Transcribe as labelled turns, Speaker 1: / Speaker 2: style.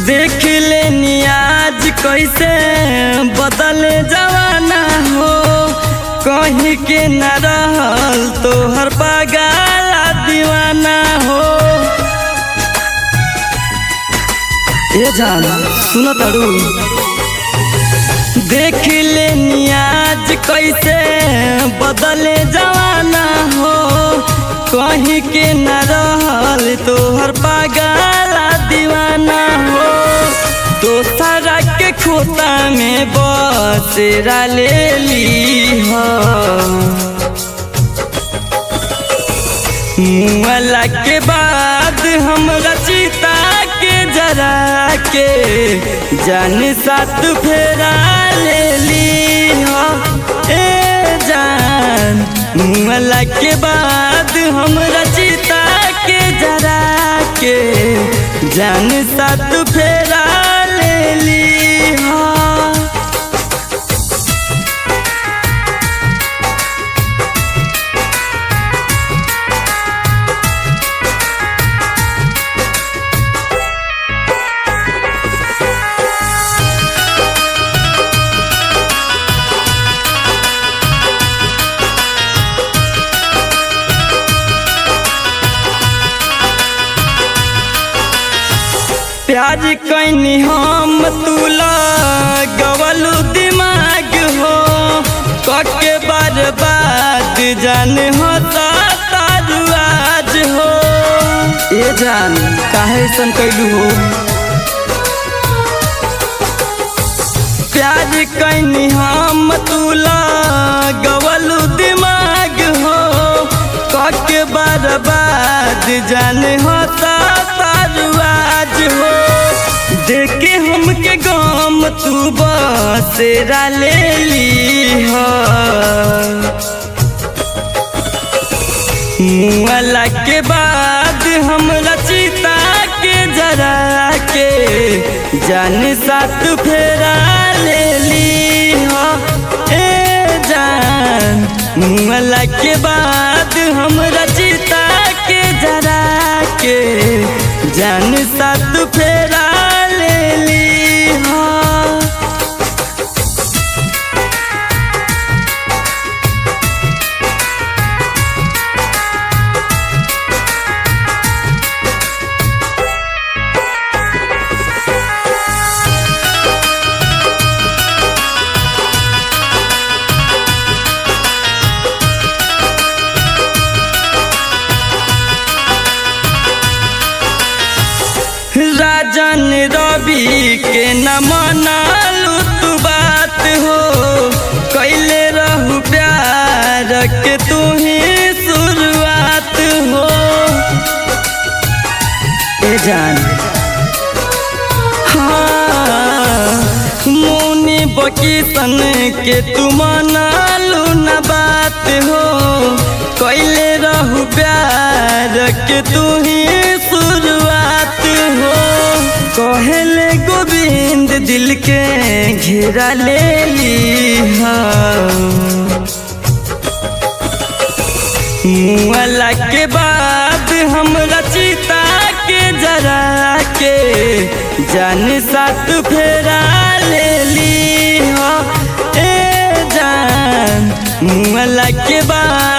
Speaker 1: देख लेनी आज कैसे बदले जवाना हो, कहीं के न रहल तो हर पागल दीवाना हो। ए जान सुनो तारू, देख लेनी आज कैसे बदले जवाना हो, कहीं के न रहल तो हर पागल दीवाना हो। दोसरा के खोता में बसेरा ले ली हो, मुआला के बाद हमरा चिता के जरा के जान साथ फेरा ले ली हो। ए जान मुआला के बाद हमरा चिता के जरा के जान साथ फेरा ले ली हो। प्यार कैनी हम तुला गवलू दिमाग हो, कके बर्बाद जान होता तारू आज हो। ए जान काहे सन कैलू हो, प्यार कैनी हम तुला गवलू दिमाग हो, कके बर्बाद जान होता तारू आज हो। देखे हमके गम तू बसेरा ले ली हो, मुआला के बाद हमरा चिता के जरा के जान साथ फेरा ले ली हो। ए जान मुआला के बाद हमरा चिता के जरा के जान साथ फेरा ले ली हो। राजन रवि के न मनालू तू बात हो, कैले रहू प्यार के तू ही शुरुआत हो। ए जान हाँ मुनि बकीसन के तू मनालू न बात हो, कैले रहू प्यार के तू ही शुरुआत हो। कहले गोविंद दिल के घेरा ले ली हो, मुआला के बाद हमरा चिता के जरा के जान साथ फेरा ले ली हो। ए जान मुआला के बाद